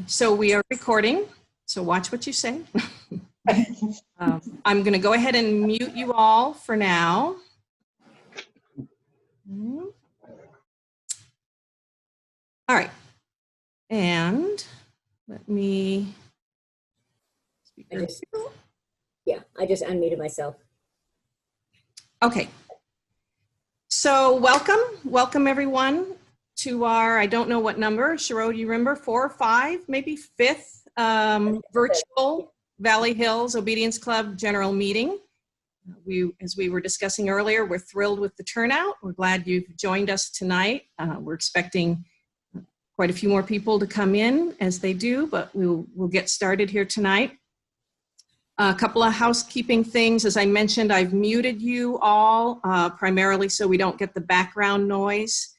So we are recording, so watch what you say. I'm going to go ahead and mute you all for now. All right, and let me. I just unmuted myself. Okay. So welcome everyone to our, I don't know what number, Cheryl, do you remember, 4 or 5, maybe 5th virtual Valley Hills Obedience Club general meeting. As we were discussing earlier, we're thrilled with the turnout. We're glad you've joined us tonight. We're expecting quite a few more people to come in as they do, but we'll get started here tonight. A couple of housekeeping things. As I mentioned, I've muted you all primarily so we don't get the background noise.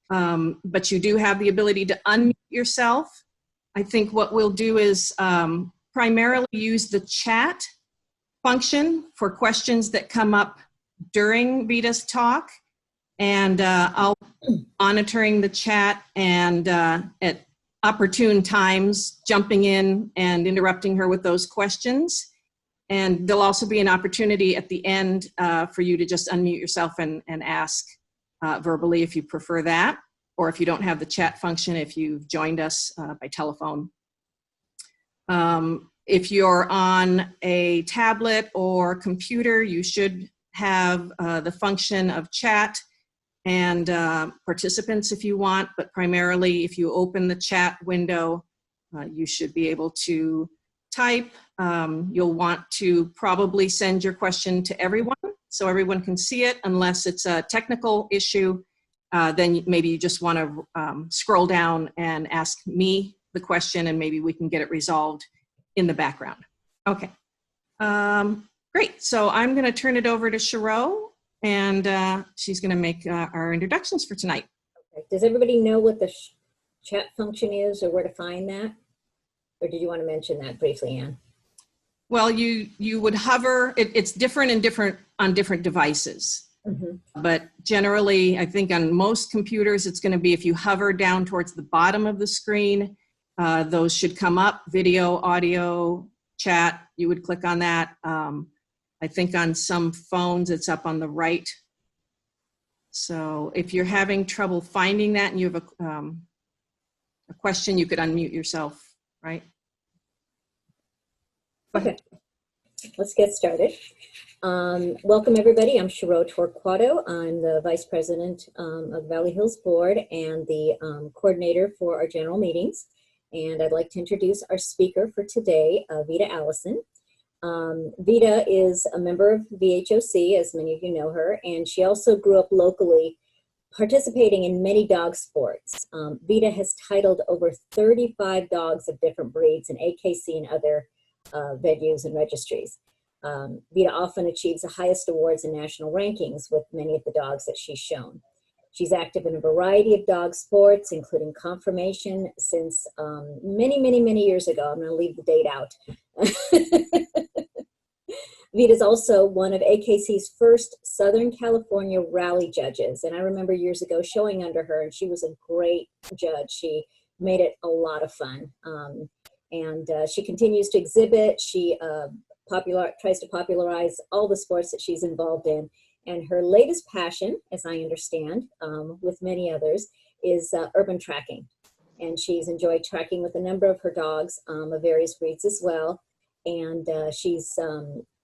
But you do have the ability to unmute yourself. I think what we'll do is primarily use the chat function for questions that come up during Vita's talk. And I'll be monitoring the chat and at opportune times jumping in and interrupting her with those questions. And there'll also be an opportunity at the end for you to just unmute yourself and ask verbally if you prefer that, or if you don't have the chat function, if you've joined us by telephone. If you're on a tablet or computer, you should have the function of chat and participants if you want, but primarily if you open the chat window, you should be able to type. You'll want to probably send your question to everyone so everyone can see it. Unless it's a technical issue, then maybe you just want to scroll down and ask me the question and maybe we can get it resolved in the background. Okay, great. So I'm going to turn it over to Cheryl and she's going to make our introductions for tonight. Okay. Does everybody know what the chat function is or where to find that? Or did you want to mention that briefly, Ann? Well, you would hover. It's different on different devices. Mm-hmm. But generally, I think on most computers, it's going to be if you hover down towards the bottom of the screen, those should come up: video, audio, chat. You would click on that. I think on some phones, it's up on the right. So if you're having trouble finding that and you have a question, you could unmute yourself. Right? Okay, let's get started. Welcome everybody. I'm Cheryl Torquato. I'm the Vice President of Valley Hills Board and the coordinator for our general meetings. And I'd like to introduce our speaker for today, Vita Allison. Vita is a member of VHOC, as many of you know her, and she also grew up locally participating in many dog sports. Vita has titled over 35 dogs of different breeds in AKC and other venues and registries. Vita often achieves the highest awards and national rankings with many of the dogs that she's shown. She's active in a variety of dog sports, including conformation since many years ago. I'm going to leave the date out. Vita's also one of AKC's first Southern California rally judges. And I remember years ago showing under her, and she was a great judge. She made it a lot of fun. And she continues to exhibit. She tries to popularize all the sports that she's involved in. And her latest passion, as I understand, with many others, is urban tracking. And she's enjoyed tracking with a number of her dogs of various breeds as well. And she's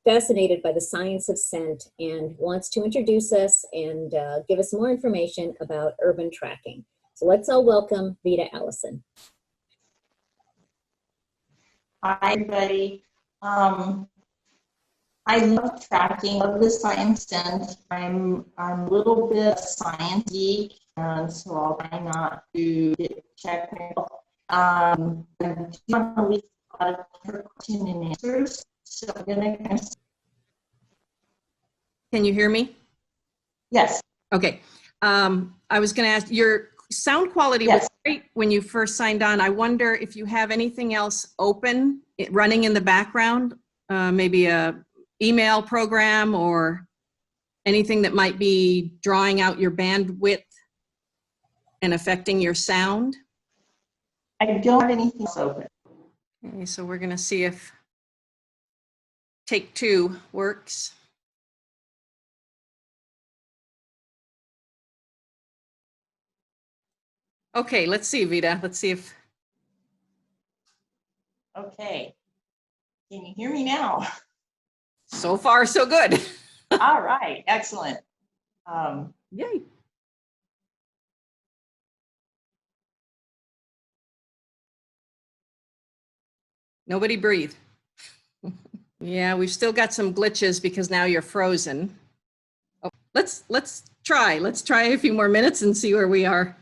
fascinated by the science of scent and wants to introduce us and give us more information about urban tracking. So let's all welcome Vita Allison. Hi, everybody. I love tracking, love the science sense. I'm a little bit science geek, and so I'll try not to get technical. I do want to leave a lot of question and answers, so I'm going to. Can you hear me? Yes. Okay. I was going to ask, your sound quality was great when you first signed on. I wonder if you have anything else open, running in the background, maybe a email program or anything that might be drawing out your bandwidth and affecting your sound? I don't have anything else open. Okay, so we're going to see if take two works. Okay, let's see, Vita. Let's see if. Okay. Can you hear me now? So far, so good. All right. Excellent. Yay. Nobody breathe. Yeah, we've still got some glitches because now you're frozen. Oh, let's try. Let's try a few more minutes and see where we are.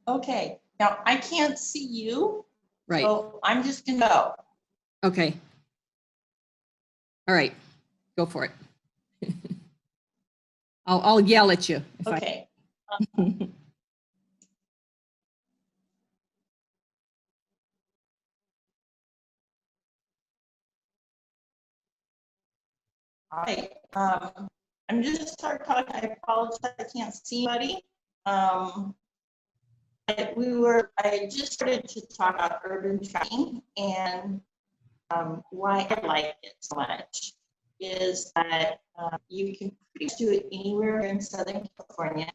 Okay. Now I can't see you. Right. So I'm just going to go. Okay. All right. Go for it. I'll yell at you. If Okay. All right. I'm just start talking. I apologize. I can't see anybody. I just started to talk about urban tracking, and why I like it so much is that you can pretty much do it anywhere in Southern California.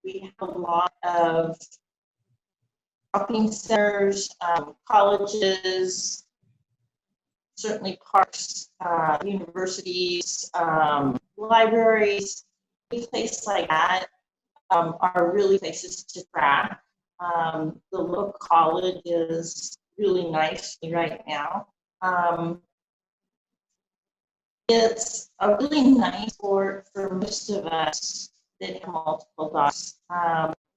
We have a lot of shopping centers, colleges, certainly parks, universities, libraries, places like that are really places to track. The local college is really nice right now. It's a really nice sport for most of us that have multiple dogs.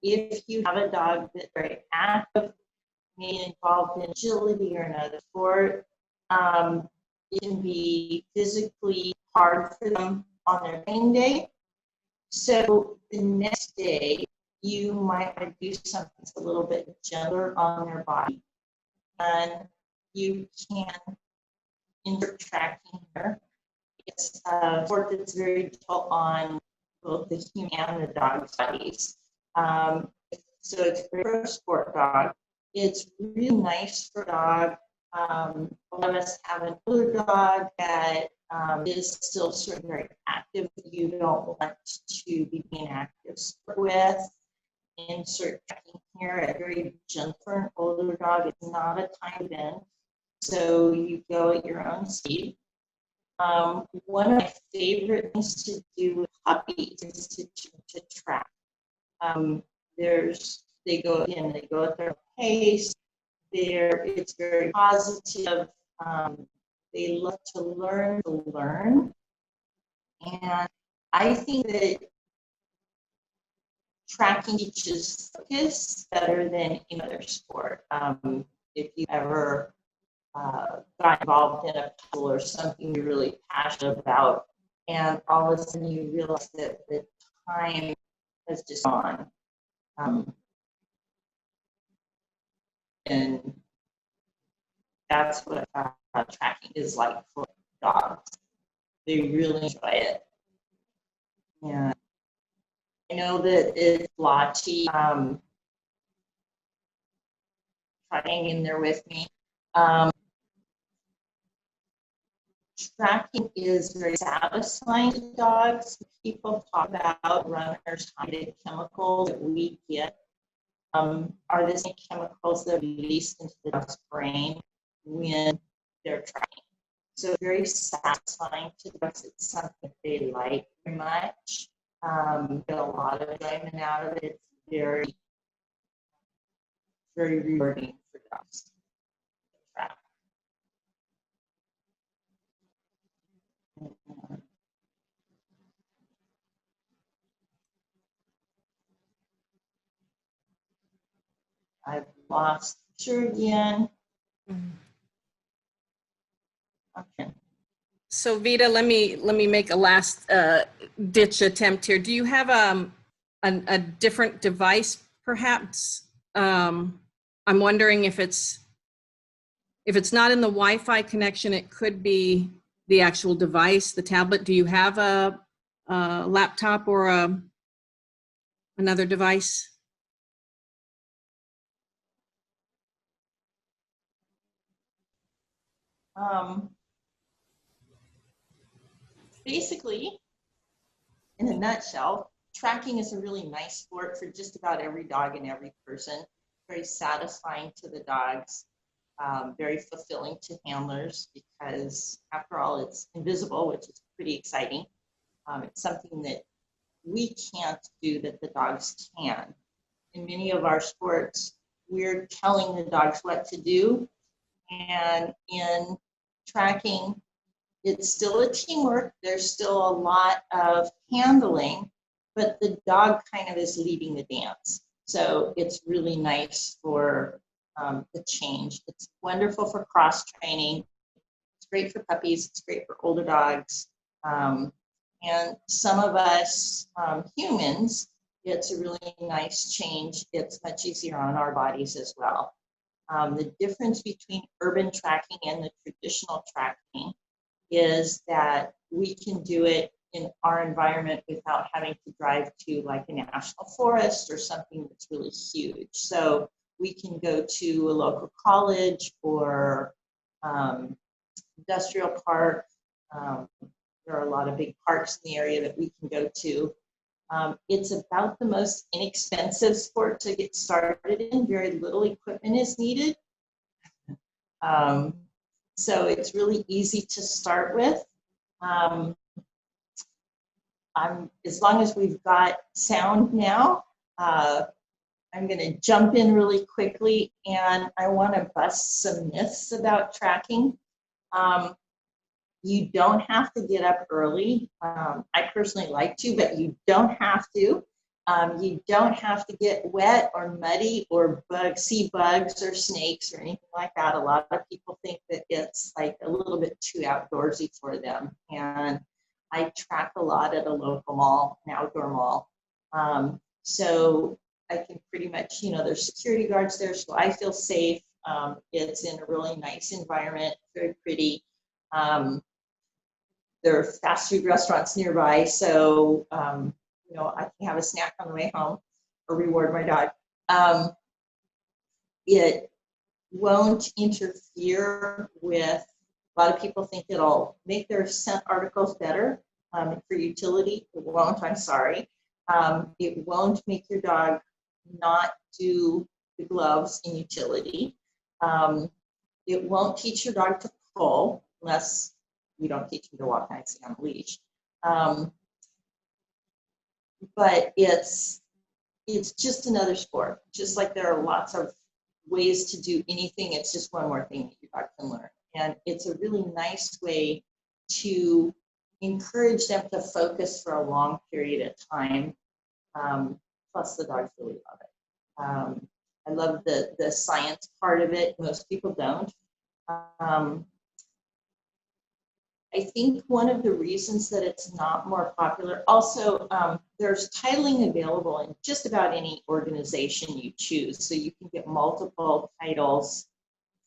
If you have a dog that's very active, maybe involved in agility or another sport, it can be physically hard for them on their training day. So the next day, you might want to do something that's a little bit gentler on their body. And you can insert tracking here. It's a sport that's very difficult on both the human and the dog's bodies. So it's great for a sport dog. It's really nice for a dog. A lot of us have an older dog that is still sort of very active. You don't want to be being active with. Insert tracking here at very gentle for an older dog. It's not a time event, so you go at your own speed. One of my favorite things to do with puppies is to track. They go at their pace. It's very positive. They love to learn. And I think that tracking teaches focus better than any other sport. If you ever got involved in a puzzle or something you're really passionate about, and all of a sudden you realize that the time has just gone. And that's what tracking is like for dogs. They really enjoy it. Yeah. I know that it's Lottie trying in there with me. Tracking is very satisfying to dogs. People talk about runners, high chemicals that we get are the same chemicals that are released into the dog's brain when they're tracking. So very satisfying to dogs. It's something they like very much. Get a lot of enjoyment out of it. It's very, very rewarding for dogs. I've lost the picture again. Okay. So Vita, let me make a last ditch attempt here. Do you have a different device, perhaps? I'm wondering if it's not in the Wi-Fi connection, it could be the actual device, the tablet. Do you have a laptop or another device? Um, Basically, in a nutshell, tracking is a really nice sport for just about every dog and every person. Very satisfying to the dogs, very fulfilling to handlers because, after all, it's invisible, which is pretty exciting. It's something that we can't do that the dogs can. In many of our sports, we're telling the dogs what to do, and in tracking, it's still a teamwork. There's still a lot of handling, but the dog kind of is leading the dance. So it's really nice for the change. It's wonderful for cross training. It's great for puppies. It's great for older dogs. And some of us humans, it's a really nice change. It's much easier on our bodies as well. The difference between urban tracking and the traditional tracking is that we can do it in our environment without having to drive to like a national forest or something that's really huge. So we can go to a local college or industrial park. There are a lot of big parks in the area that we can go to. It's about the most inexpensive sport to get started in. Very little equipment is needed. So it's really easy to start with. As long as we've got sound now, I'm going to jump in really quickly, and I want to bust some myths about tracking. You don't have to get up early. I personally like to, but you don't have to. You don't have to get wet or muddy or see bugs or snakes or anything like that. A lot of people think that it's like a little bit too outdoorsy for them. And I track a lot at a local mall, an outdoor mall. So I can pretty much, there's security guards there, so I feel safe. It's in a really nice environment, very pretty. There are fast food restaurants nearby, so I can have a snack on the way home or reward my dog. It won't interfere with, a lot of people think it'll make their scent articles better for utility. It won't, I'm sorry. It won't make your dog not do the gloves in utility. It won't teach your dog to pull unless you don't teach him to walk nicely on a leash. But it's just another sport. Just like there are lots of ways to do anything, it's just one more thing that your dog can learn. And it's a really nice way to encourage them to focus for a long period of time. Plus the dogs really love it. I love the science part of it. Most people don't. I think one of the reasons that it's not more popular, also there's titling available in just about any organization you choose. So you can get multiple titles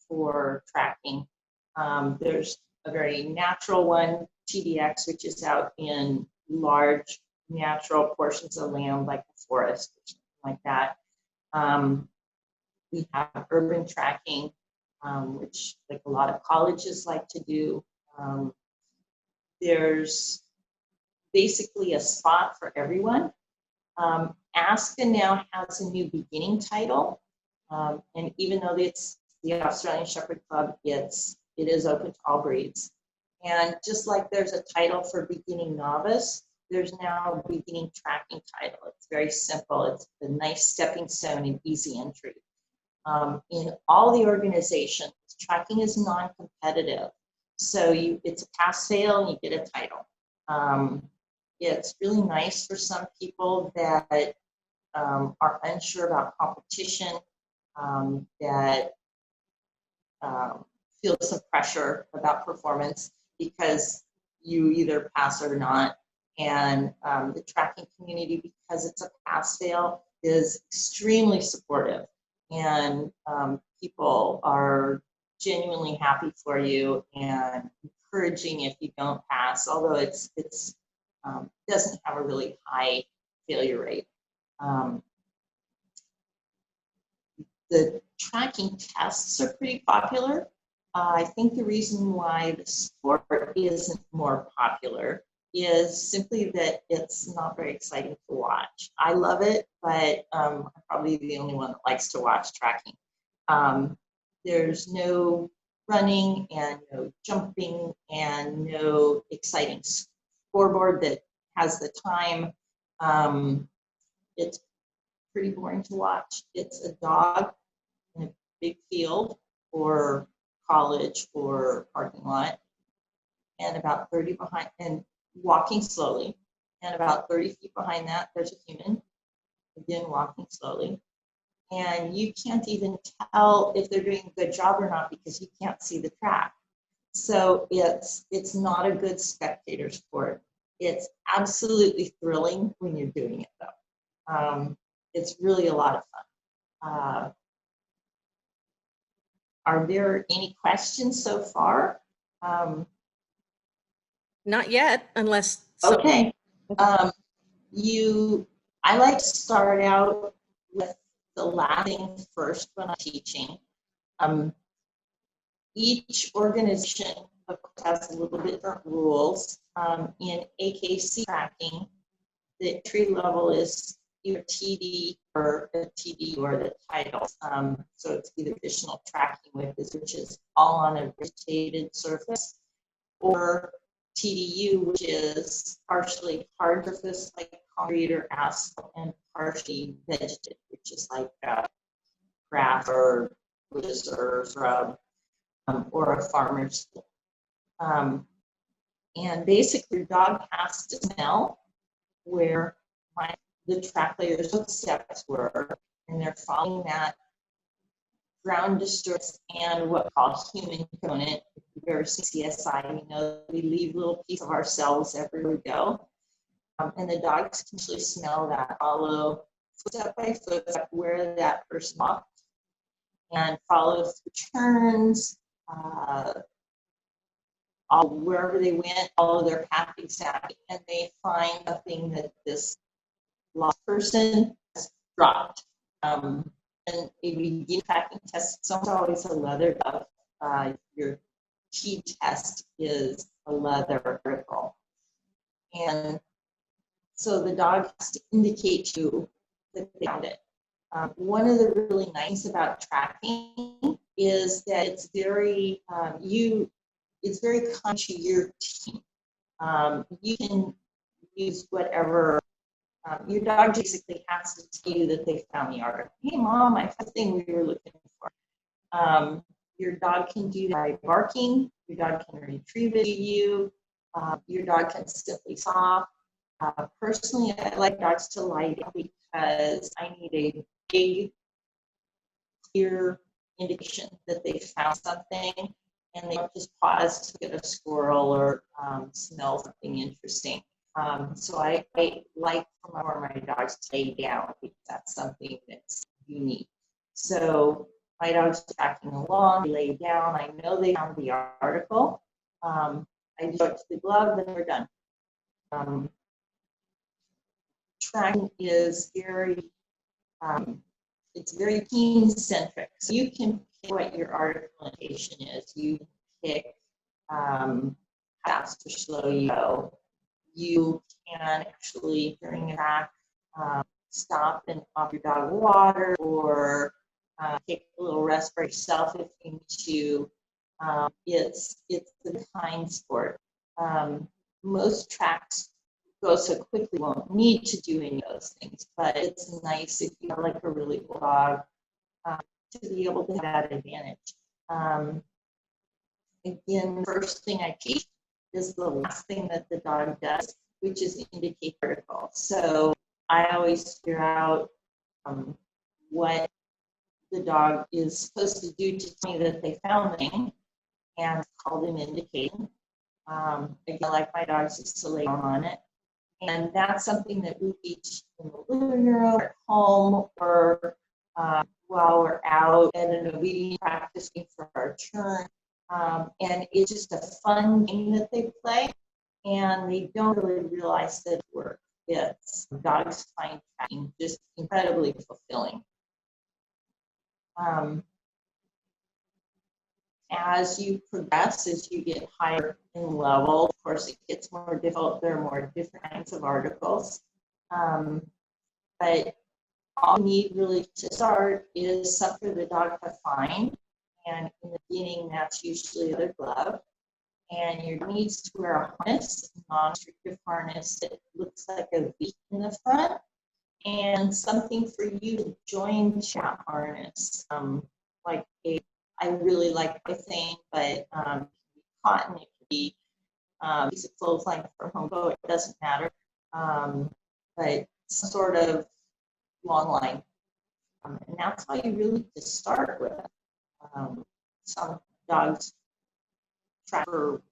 for tracking. There's a very natural one, TDX, which is out in large natural portions of land like the forest or something like that. We have urban tracking, which like a lot of colleges like to do. There's basically a spot for everyone. ASCA now has a new beginning title, and even though it's the Australian Shepherd Club, it is open to all breeds. And just like there's a title for beginning novice, there's now a beginning tracking title. It's very simple. It's a nice stepping stone and easy entry. In all the organizations, tracking is non-competitive. So it's a pass-fail and you get a title. It's really nice for some people that are unsure about competition, that feel some pressure about performance because you either pass or not. And the tracking community, because it's a pass-fail, is extremely supportive. And people are genuinely happy for you and encouraging if you don't pass, although it doesn't have a really high failure rate. The tracking tests are pretty popular. I think the reason why the sport isn't more popular is simply that it's not very exciting to watch. I love it, but I'm probably the only one that likes to watch tracking. There's no running and no jumping and no exciting scoreboard that has the time. It's pretty boring to watch. It's a dog in a big field or college or parking lot, and about 30 behind, and walking slowly. And about 30 feet behind that, there's a human, again, walking slowly. And you can't even tell if they're doing a good job or not because you can't see the track. So it's not a good spectator sport. It's absolutely thrilling when you're doing it, though. It's really a lot of fun. Are there any questions so far? Not yet, unless. Okay. I like to start out with the last thing first when I'm teaching. Each organization, of course, has a little bit different rules. In AKC tracking, the entry level is either TD or a TD or the titles. So it's either additional tracking with this, which is all on a rotated surface, or TDU, which is partially hard surface like concrete or asphalt, and partially vegetated, which is like grass or bushes or shrub, or a farmer's field. And basically, your dog has to smell where the track layers steps were, and they're following that ground disturbance and what we call human component. If you've ever seen CSI, you know we leave little piece of ourselves everywhere we go. And the dogs can actually smell that, follow footstep by footstep where that person walked, and follow through turns, all wherever they went, follow their path exactly, and they find a thing that this lost person has dropped. And a begin tracking test, it's always a leather glove. Your key test is a leather article. And so the dog has to indicate to you that they found it. One of the really nice about tracking is that it's very, it's very kind to your team. You can use whatever. Your dog basically has to tell you that they found the article. Hey, Mom, I found the thing we were looking for. Your dog can do that by barking. Your dog can retrieve it to you. Your dog can simply stop. Personally, I like dogs to lie down because I need a big, clear indication that they found something, and they don't just pause to get a squirrel or smell something interesting. So I like for my dogs to lay down because that's something that's unique. So my dog's tracking along, they lay down, I know they found the article. I show it to the glove, then we're done. Tracking is very, it's very team-centric. So you can pick what your article location is. You can pick how fast or slow you go. You can actually, during a track, stop and offer your dog water, or take a little rest for yourself if you need to. It's the kind sport. Most tracks go so quickly, won't need to do any of those things, but it's nice if you have like a really cool dog to be able to have that advantage. Again, first thing I teach is the last thing that the dog does, which is indicate article. So I always figure out what the dog is supposed to do to tell me that they found the thing, and call them indicating. Again, like my dogs just to lay on it. And that's something that we teach in the living room, at home, or while we're out at an obedience practicing for our turn. And it's just a fun game that they play, and they don't really realize that it works. It's dogs find tracking just incredibly fulfilling. As you progress, as you get higher in level, of course, it gets more difficult. There are more different kinds of articles. But all you need really to start is something for the dog to find. And in the beginning, that's usually the glove. And your dog needs to wear a harness, a non-restrictive harness that looks like a V in the front, and something for you to join that harness, like I really like the thing, but cotton, it could be piece of clothesline from Home Depot, it doesn't matter, but some sort of long line, and that's how you really just start with. Some dogs track for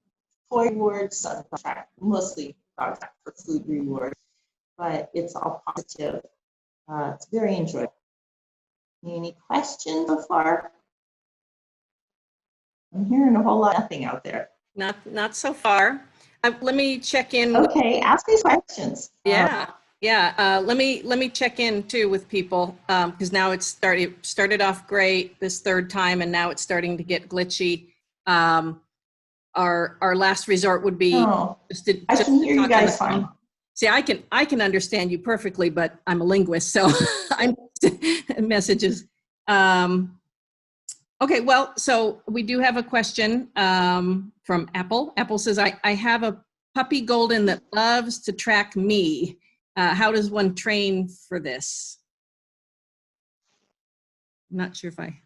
toy rewards, some track, mostly dogs track for food rewards, but it's all positive. It's very enjoyable. Any questions so far? I'm hearing a whole lot of nothing out there. Not so far. Let me check in. Okay, ask me questions. Yeah. Let me check in too with people, because now it started off great this third time, and now it's starting to get glitchy. Our last resort would be just to I can hear you talk on the guys phone. fine. See, I can understand you perfectly, but I'm a linguist, so I'm messages. Okay, well, so we do have a question from Apple. Apple says, I have a puppy golden that loves to track me. How does one train for this? I'm not sure if I...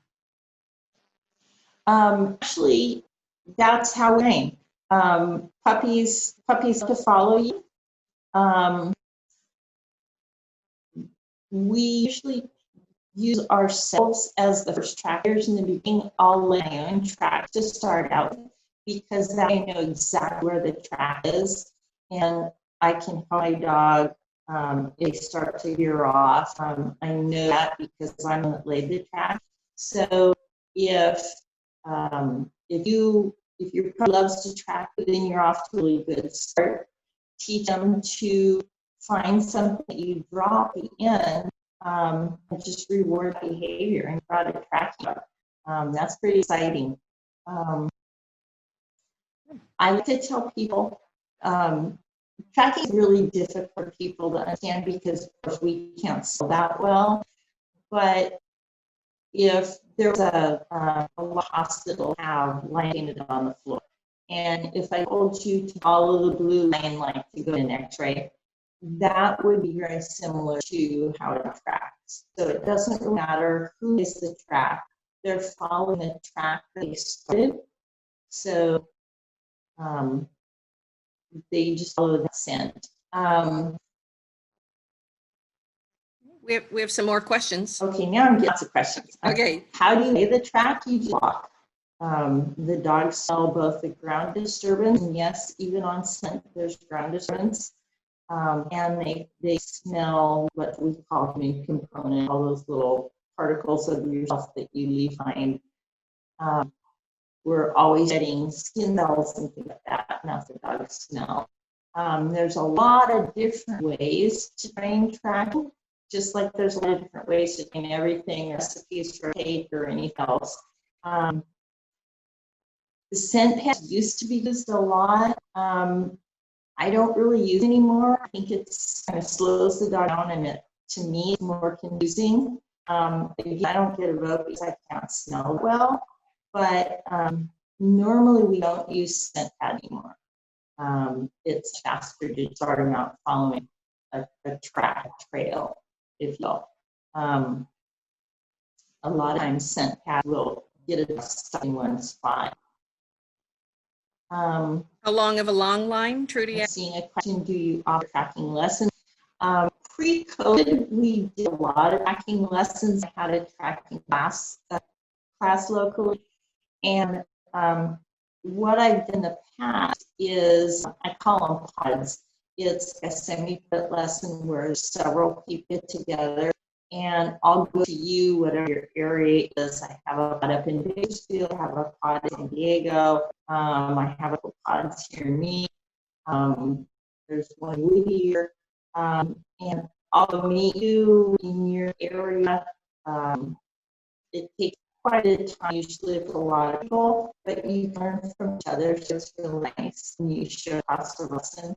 Actually, that's how we train. Puppies to follow you. We usually use ourselves as the first trackers in the beginning. I'll lay my own track to start out because then I know exactly where the track is, and I can help my dog if they start to veer off. I know that because I'm the one that laid the track. So if your puppy loves to track, then you're off to a really good start. Teach them to find something that you drop at the end, and just reward behavior and try to track you. That's pretty exciting. I like to tell people tracking is really difficult for people to understand because we can't spell that well. But if there's a hospital have line painted on the floor, and if I told you to follow the blue line like to go to an X-ray, that would be very similar to how it tracks. So it doesn't really matter who is the track; they're following the track that they started. So they just follow the scent. We have some more questions. Okay, now I'm getting lots of questions. Okay. How do you lay the track? You just walk. The dogs smell both the ground disturbance, and yes, even on scent, there's ground disturbance. And they smell what we call human component, all those little particles of yourself that you leave behind. We're always getting skin cells and things like that, and that's the dog smell. There's a lot of different ways to train tracking, just like there's a lot of different ways to train everything, recipes for cake or anything else. The scent pads used to be used a lot. I don't really use it anymore. I think it's kind of slows the dog down, and to me, it's more confusing. Again, I don't get a vote because I can't smell well, but normally we don't use scent pad anymore. It's faster to start them out following a trail, if you will. A lot of times scent pad will get it stuck in one spot. How long of a long line, Trudy? I'm seeing a question, do you offer tracking lessons? Pre-COVID, we did a lot of tracking lessons. I had a tracking class locally. And what I've done in the past is, I call them pods. It's a semi-foot lesson where several people get together, and I'll go to you, whatever your area is. I have a pod up in Bakersfield, I have a pod in San Diego, I have a couple pods here in me. There's one Whittier, and I'll meet you in your area. It takes quite a time usually with a lot of people, but you learn from each other, so it's really nice when you share lots of lesson.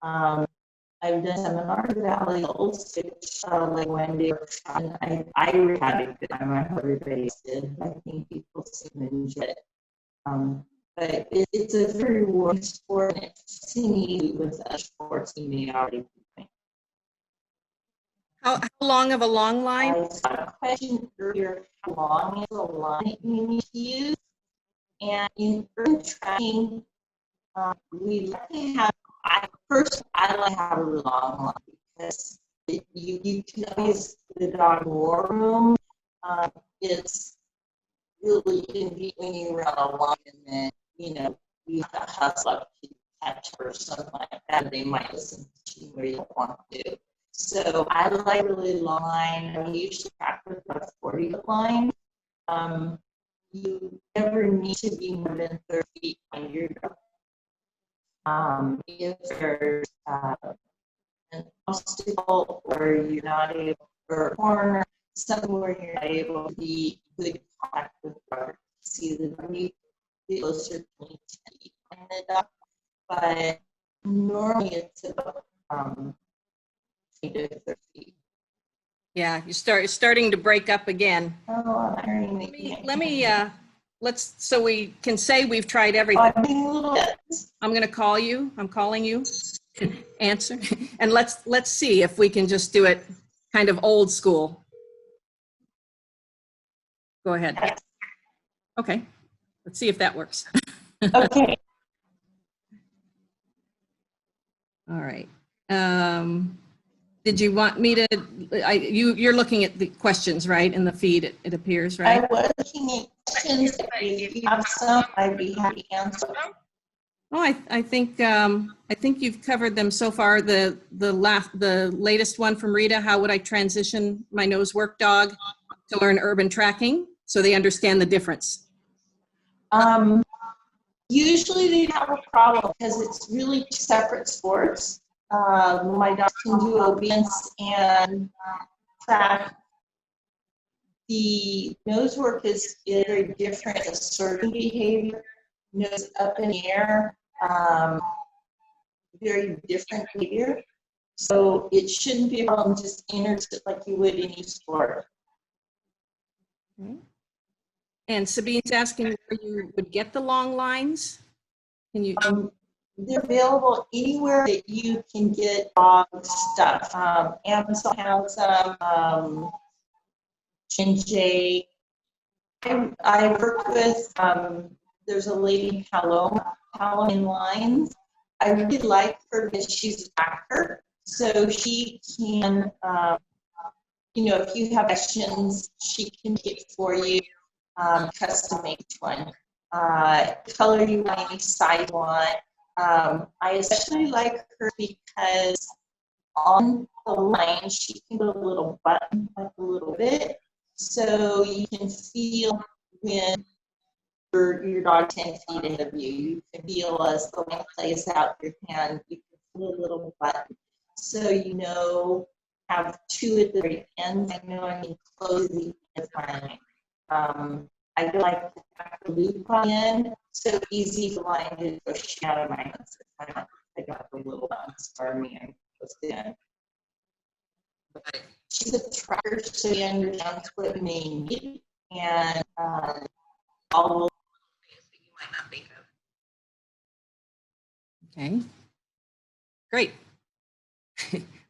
I've done seminars at Valley Hills, which like when they were fun. I really had a good time. I hope everybody did. I think people seem to enjoy it. But it's a very rewarding sport, and it's me with other sports you may already be doing. How long of a long line? I saw a question earlier, how long is the line that you need to use? And in urban tracking, we like to have, I like to have a long line because you can always give the dog more room. It's really convenient when you run a line and then, you know, you have to hustle up to catch or something like that. They might listen to you where you don't want to. So I like really long line. I usually practice with a 40-foot line. You never need to be more than 30 feet on your dog. If there's an obstacle or you're not able, or a corner, somewhere you're not able to be good contact with the dog, see the dog, you get closer to 10 feet on the dog, but normally it's about 20 to 30 feet. Yeah, it's starting to break up again. Oh, Let's, so we can say we've tried everything. I'm going to call you. I'm calling you. Answer. And let's see if we can just do it kind of old school. Go ahead. Okay. Let's see if that works. Okay. All right. Did you want me to, you're looking at the questions, right? In the feed, it appears, right? I was looking at questions. If you have some, I'd be happy to answer. Oh, I think you've covered them so far. The latest one from Rita, how would I transition my nose work dog to learn urban tracking so they understand the difference? Usually they have a problem because it's really separate sports. My dog can do obedience and track. The nose work is very different, assertive behavior, nose up in the air, very different behavior. So it shouldn't be a problem, just insert it like you would any sport. Okay. And Sabine's asking where you would get the long lines. Can you? They're available anywhere that you can get dog stuff. Amazon has them. J. I work with, there's a lady, Halloween Lines. I really like her because she's a tracker. So she can, you know, if you have questions, she can get for you, custom make one. Color you want, any size you want. I especially like her because on the line, she can put a little button up a little bit. So you can feel when your dog 10 feet ahead of you. You can feel as the line plays out your hand, you can feel a little button. So you know, have two at the very end. I know I can close the end line. I like to have the loop on the end, so easy for line to push out of my hands. I got the little buttons for me and goes in. But she's a tracker, so she understands what it may need, and all the things that you might not think of. Okay. Great.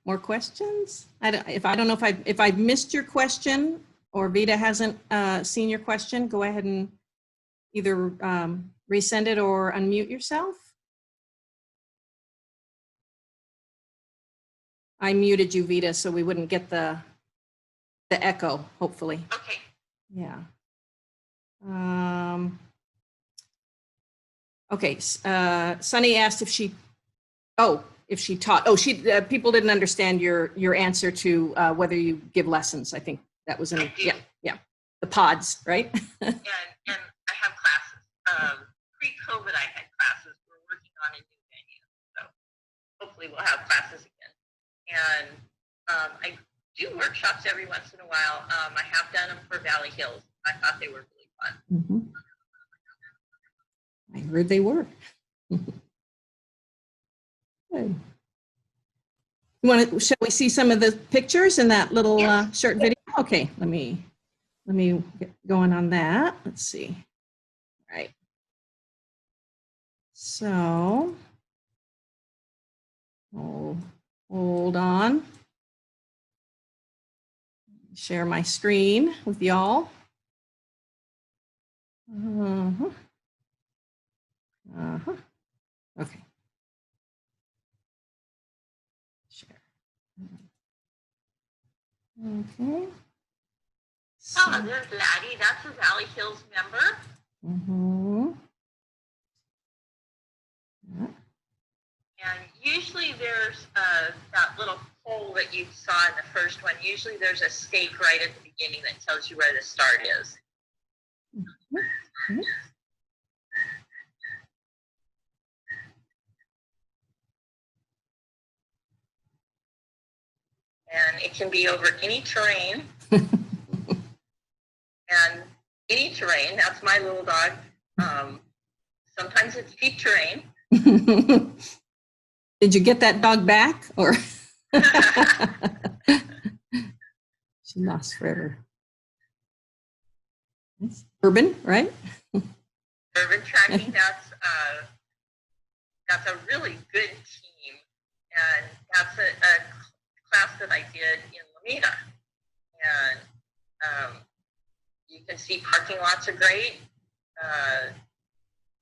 More questions? I don't know if I've missed your question or Vita hasn't seen your question. Go ahead and either resend it or unmute yourself. I muted you, Vita, so we wouldn't get the echo, hopefully. Okay. Yeah. Okay. Sunny asked if she taught. Oh, people didn't understand your answer to whether you give lessons. I think that was in, yeah. The pods, right? and I have classes. Pre-COVID, I had classes. We're working on a new venue, so hopefully we'll have classes again. And I do workshops every once in a while. I have done them for Valley Hills. I thought they were really Mhm. I heard they were. Good. Shall we see some of the pictures in that little Yes. short video? Okay, let me get going on that. Let's see. All right. So, hold on. Share my screen with y'all. Okay. Share. Okay. Oh, there's Laddie. That's a Valley Hills member. Mm-hmm. And usually there's that little pole that you saw in the first one. Usually there's a stake right at the beginning that tells you where the start is. Mm-hmm. And it can be over any terrain. And any terrain, that's my little dog. Sometimes it's steep terrain. Did you get that dog back, or she lost forever? It's urban, right? Urban tracking, that's a really good team. And that's a class that I did in Lamita. And you can see parking lots are great.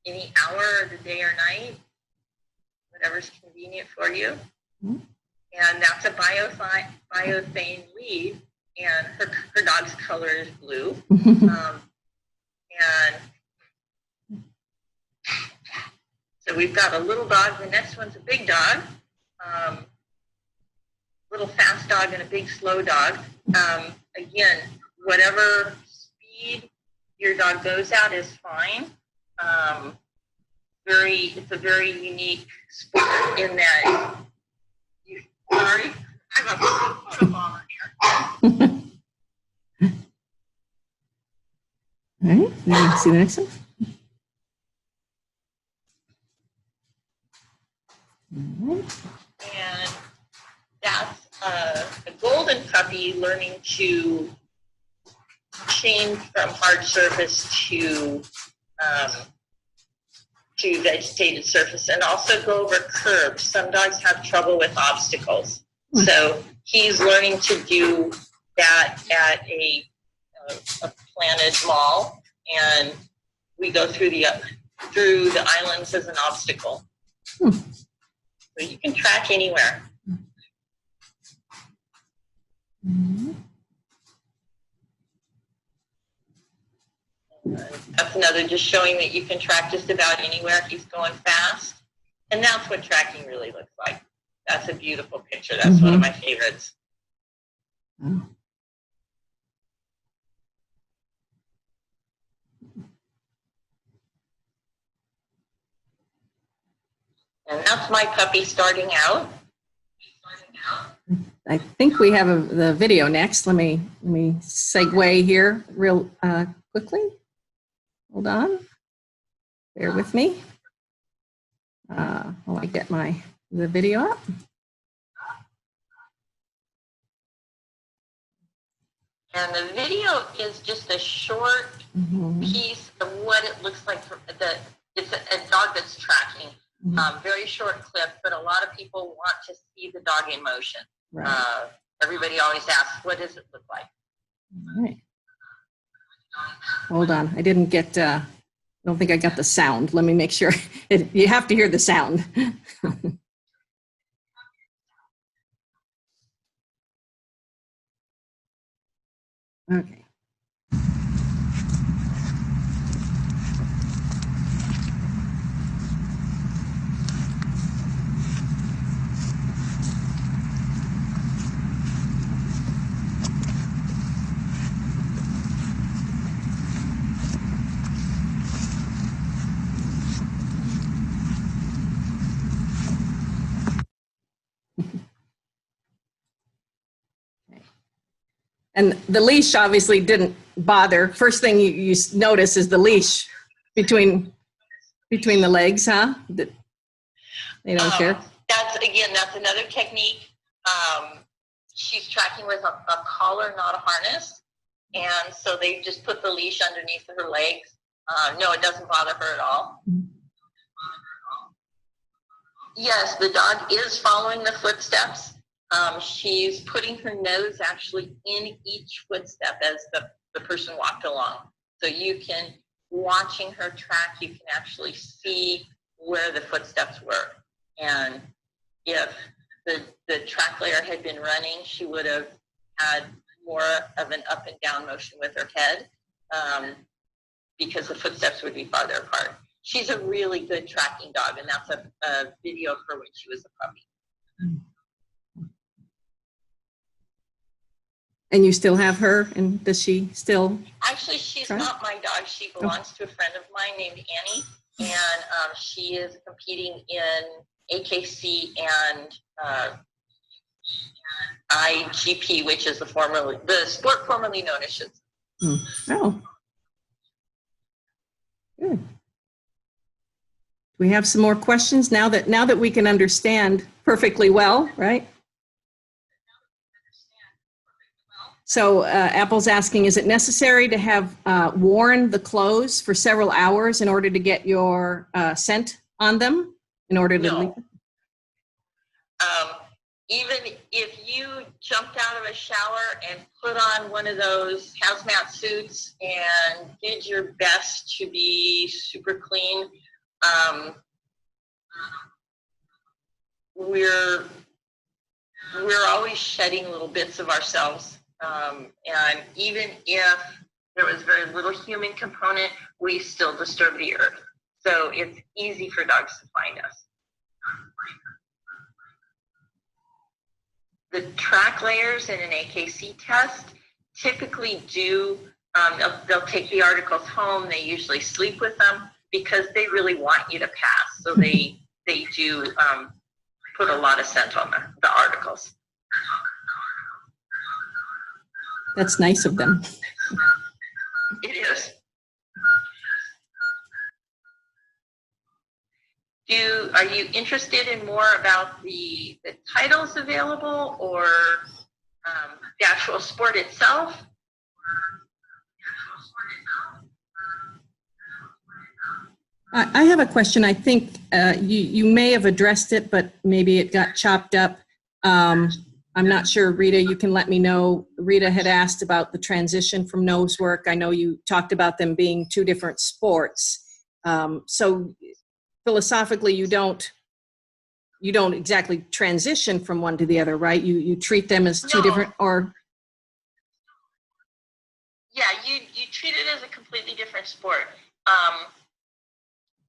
Any hour of the day or night, whatever's convenient for you. Mm-hmm. And that's a biothane lead, and her dog's color is blue. And so we've got a little dog. The next one's a big dog, little fast dog and a big slow dog. Again, whatever speed your dog goes at is fine. It's a very unique sport in that. Sorry, I'm a photo bomber here. All right, you see the next one? All right. And that's a golden puppy learning to change from hard surface to vegetated surface, and also go over curbs. Some dogs have trouble with obstacles. So he's learning to do that at a planted mall, and we go through the islands as an obstacle. So you can track anywhere. That's another, just showing that you can track just about anywhere. He's going fast. And that's what tracking really looks like. That's a beautiful picture. That's one of my favorites. Oh. And that's my puppy starting out. I think we have the video next. Let me segue here real quickly. Hold on. Bear with me. While I get the video up. And the video is just a short piece of what it looks like. It's a dog that's tracking. Very short clip, but a lot of people want to see the dog in motion. Right. Everybody always asks, what does it look like? All right. Hold on. I didn't get, I don't think I got the sound. Let me make sure. You have to hear the sound. Okay. And the leash obviously didn't bother. First thing you notice is the leash between the legs, huh? That they don't care. That's another technique. She's tracking with a collar, not a harness. And so they just put the leash underneath her legs. No, it doesn't bother her at all. Yes, the dog is following the footsteps. She's putting her nose actually in each footstep as the person walked along. So you can, watching her track, you can actually see where the footsteps were. And if the track layer had been running, she would have had more of an up and down motion with her head because the footsteps would be farther apart. She's a really good tracking dog, and that's a video of her when she was a puppy. And you still have her, and does she still? Actually, she's not my dog. She belongs to a friend of mine named Annie, and she is competing in AKC and IGP, which is the sport formerly known as Shih Tzu. Oh, good. We have some more questions now that we can understand perfectly well, right? So Apple's asking, is it necessary to have worn the clothes for several hours in order to get your scent on them? In order to leave? Even if you jumped out of a shower and put on one of those hazmat suits and did your best to be super clean, we're always shedding little bits of ourselves. And even if there was very little human component, we still disturb the earth. So it's easy for dogs to find us. The track layers in an AKC test typically do, they'll take the articles home. They usually sleep with them because they really want you to pass. So they do put a lot of scent on the articles. That's nice of them. It is. Are you interested in more about the titles available or the actual sport itself? I have a question. I think you may have addressed it, but maybe it got chopped up. I'm not sure, Rita, you can let me know. Rita had asked about the transition from nose work. I know you talked about them being two different sports. So philosophically, you don't exactly transition from one to the other, right? You treat them as two different, or? Yeah, you treat it as a completely different sport.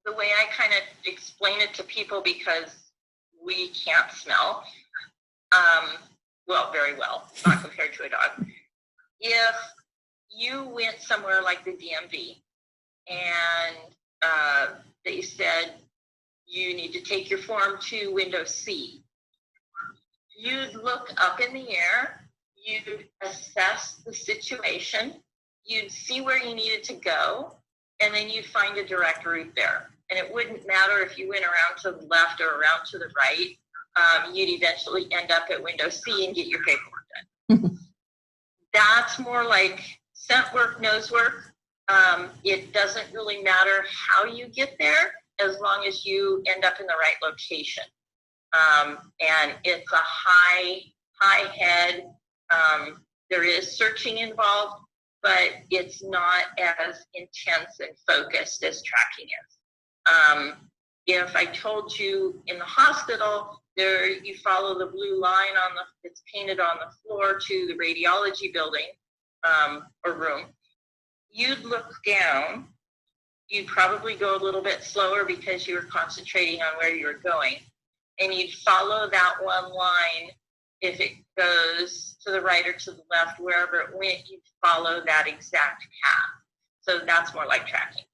The way I kind of explain it to people, because we can't smell, well, very well, not compared to a dog. If you went somewhere like the DMV and they said you need to take your form to window C, you'd look up in the air, you'd assess the situation, you'd see where you needed to go, and then you'd find a direct route there. And it wouldn't matter if you went around to the left or around to the right, you'd eventually end up at window C and get your paperwork done. That's more like scent work, nose work. It doesn't really matter how you get there as long as you end up in the right location. And it's a high head. There is searching involved, but it's not as intense and focused as tracking is. If I told you in the hospital, there you follow the blue line it's painted on the floor to the radiology building or room, you'd look down. You'd probably go a little bit slower because you were concentrating on where you were going, and you'd follow that one line. If it goes to the right or to the left, wherever it went, you'd follow that exact path. So that's more like tracking.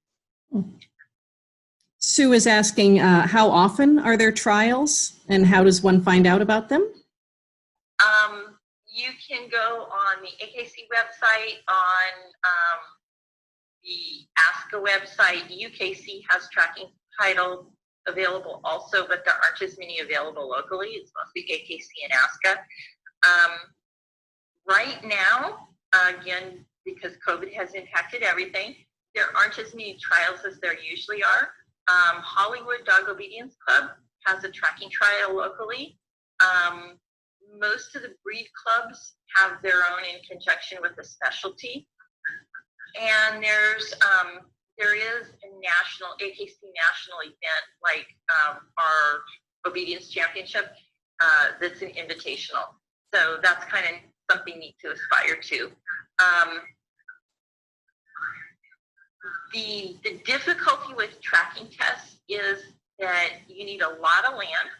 Sue is asking, how often are there trials and how does one find out about them? You can go on the AKC website, on the ASCA website. UKC has tracking titles available also, but there aren't as many available locally. It's mostly AKC and ASCA. Right now, again, because COVID has impacted everything, there aren't as many trials as there usually are. Hollywood Dog Obedience Club has a tracking trial locally. Most of the breed clubs have their own in conjunction with a specialty. And there is a national, AKC national event like our Obedience Championship that's an invitational. So that's kind of something neat to aspire to. The difficulty with tracking tests is that you need a lot of land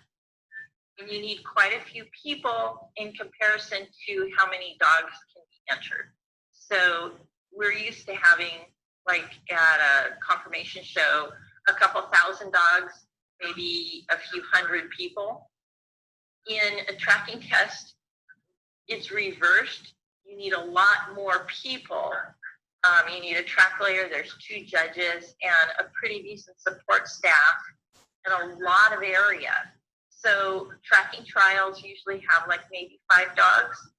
and you need quite a few people in comparison to how many dogs can be entered. So we're used to having, like at a confirmation show, a couple thousand dogs, maybe a few hundred people. In a tracking test, it's reversed. You need a lot more people. You need a track layer, there's 2 judges, and a pretty decent support staff, and a lot of area. So tracking trials usually have like maybe 5 dogs.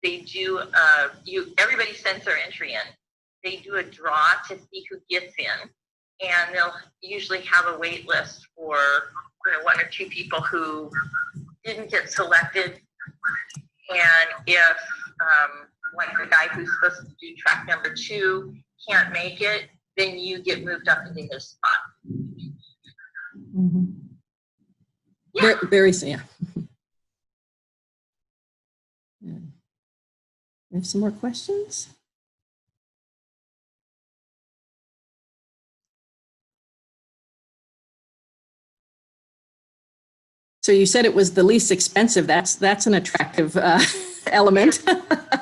They do, everybody sends their entry in. They do a draw to see who gets in, and they'll usually have a wait list for 1 or 2 people who didn't get selected. And if like the guy who's supposed to do track number 2 can't make it, then you get moved up into his spot. Mm-hmm. Yeah. Very, yeah. We have some more questions? So you said it was the least expensive. That's an attractive element.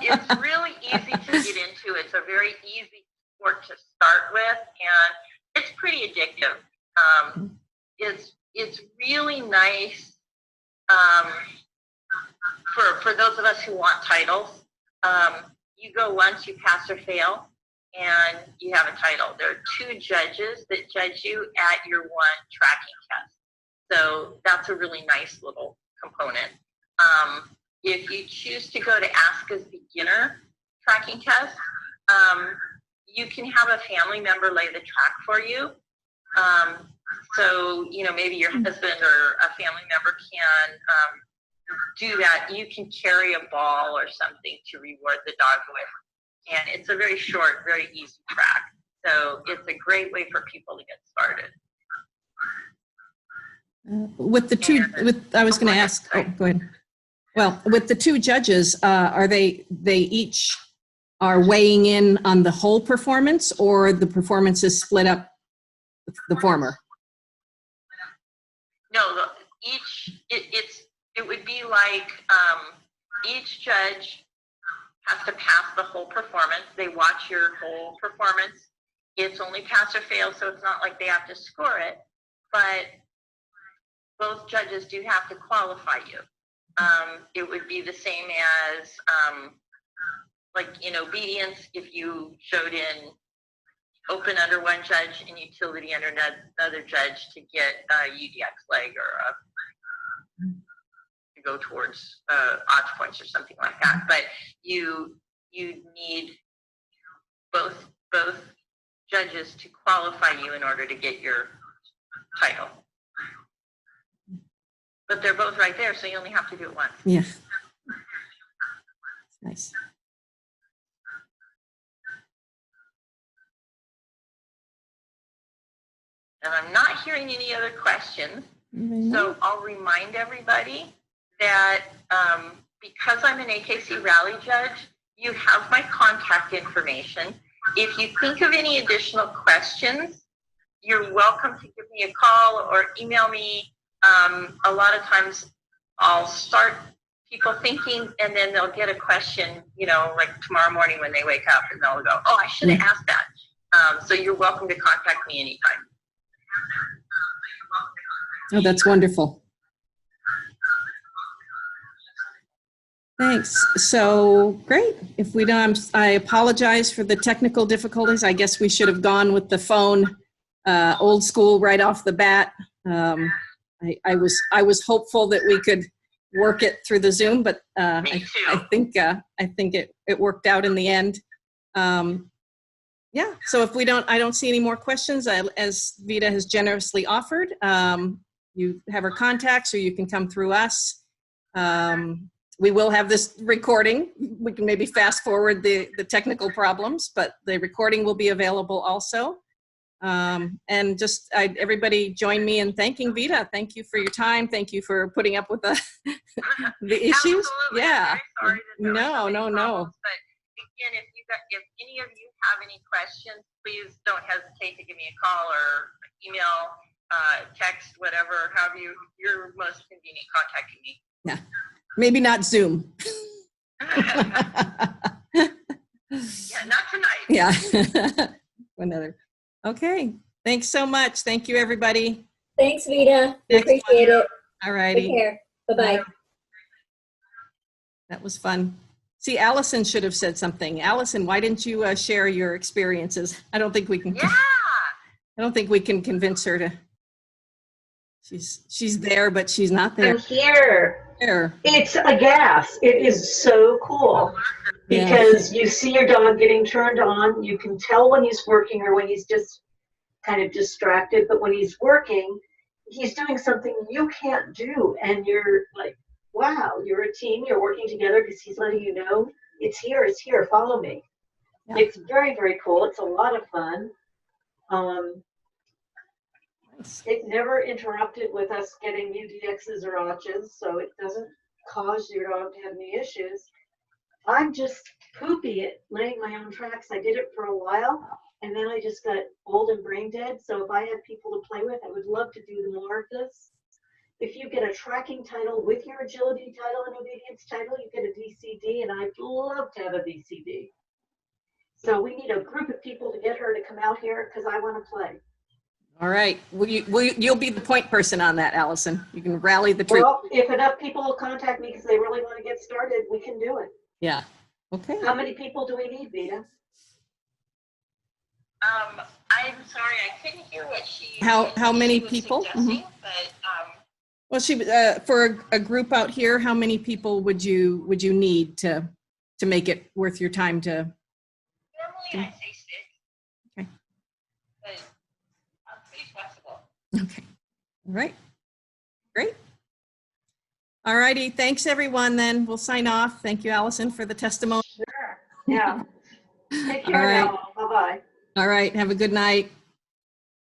It's really easy to get into. It's a very easy sport to start with, and it's pretty addictive. It's really nice for those of us who want titles. You go once, you pass or fail, and you have a title. There are 2 judges that judge you at your 1 tracking test. So that's a really nice little component. If you choose to go to ASCA's beginner tracking test, you can have a family member lay the track for you. So, maybe your husband or a family member can do that. You can carry a ball or something to reward the dog with. And it's a very short, very easy track. So it's a great way for people to get started. With the 2, I was going to ask, oh, go ahead. Well, with the 2 judges, are they each are weighing in on the whole performance, or the performance is split up, the former? No, it would be like each judge has to pass the whole performance. They watch your whole performance. It's only pass or fail, so it's not like they have to score it, but both judges do have to qualify you. It would be the same as like in obedience, if you showed in open under 1 judge and utility under another judge to get a UDX leg or to go towards odds points or something like that. But you need both judges to qualify you in order to get your title. But they're both right there, so you only have to do it once. Yeah. Nice. And I'm not hearing any other questions. So I'll remind everybody that because I'm an AKC rally judge, you have my contact information. If you think of any additional questions, you're welcome to give me a call or email me. A lot of times I'll start people thinking, and then they'll get a question, like tomorrow morning when they wake up, and they'll go, oh, I should have asked that. So you're welcome to contact me anytime. Oh, that's wonderful. Thanks. So great. If we don't, I apologize for the technical difficulties. I guess we should have gone with the phone, old school right off the bat. I was hopeful that we could work it through the Zoom, but I think it worked out in the end. Yeah. So if I don't see any more questions. As Vita has generously offered, you have her contacts, or you can come through us. We will have this recording. We can maybe fast forward the technical problems, but the recording will be available also. And just everybody join me in thanking Vita. Thank you for your time. Thank you for putting up with the issues. Absolutely. Yeah. I'm very sorry that there were so many No. problems, but again, if any of you have any questions, please don't hesitate to give me a call or email, text, whatever, however you're most convenient contacting me. Yeah. Maybe not Zoom. Yeah, not tonight. Yeah. Another. Okay. Thanks so much. Thank you, everybody. Thanks, Vita. We Next appreciate it. All Take righty. care. Bye-bye. That was fun. See, Allison should have said something. Allison, why didn't you share your experiences? I don't think we can. Yeah. I don't think we can convince her to. She's there, but she's not there. I'm here. There. It's a gas. It is so cool Yeah. because you see your dog getting turned on. You can tell when he's working or when he's just kind of distracted. But when he's working, he's doing something you can't do. And you're like, wow, you're a team. You're working together because he's letting you know it's here, follow me. Yeah. It's very, very cool. It's a lot of fun. It never interrupted with us getting UDXs or ACHs, so it doesn't cause your dog to have any issues. I'm just poopy at laying my own tracks. I did it for a while, and then I just got old and brain dead. So if I had people to play with, I would love to do more of this. If you get a tracking title with your agility title and obedience title, you get a VCD, and I'd love to have a VCD. So we need a group of people to get her to come out here because I want to play. All right. You'll be the point person on that, Allison. You can rally the troops. Well, if enough people will contact me because they really want to get started, we can do it. Yeah. Okay. How many people do we need, Vita? I'm sorry, I couldn't hear what she. How many was people? suggesting, but Well, for a group out here, how many people would you need to make it worth your time to? normally I say 6. Okay. But I'm pretty flexible. Okay. All right. Great. All righty. Thanks, everyone. Then we'll sign off. Thank you, Allison, for the testimony. Sure. Yeah. Take All care right. now. Bye-bye. All right. Have a good night.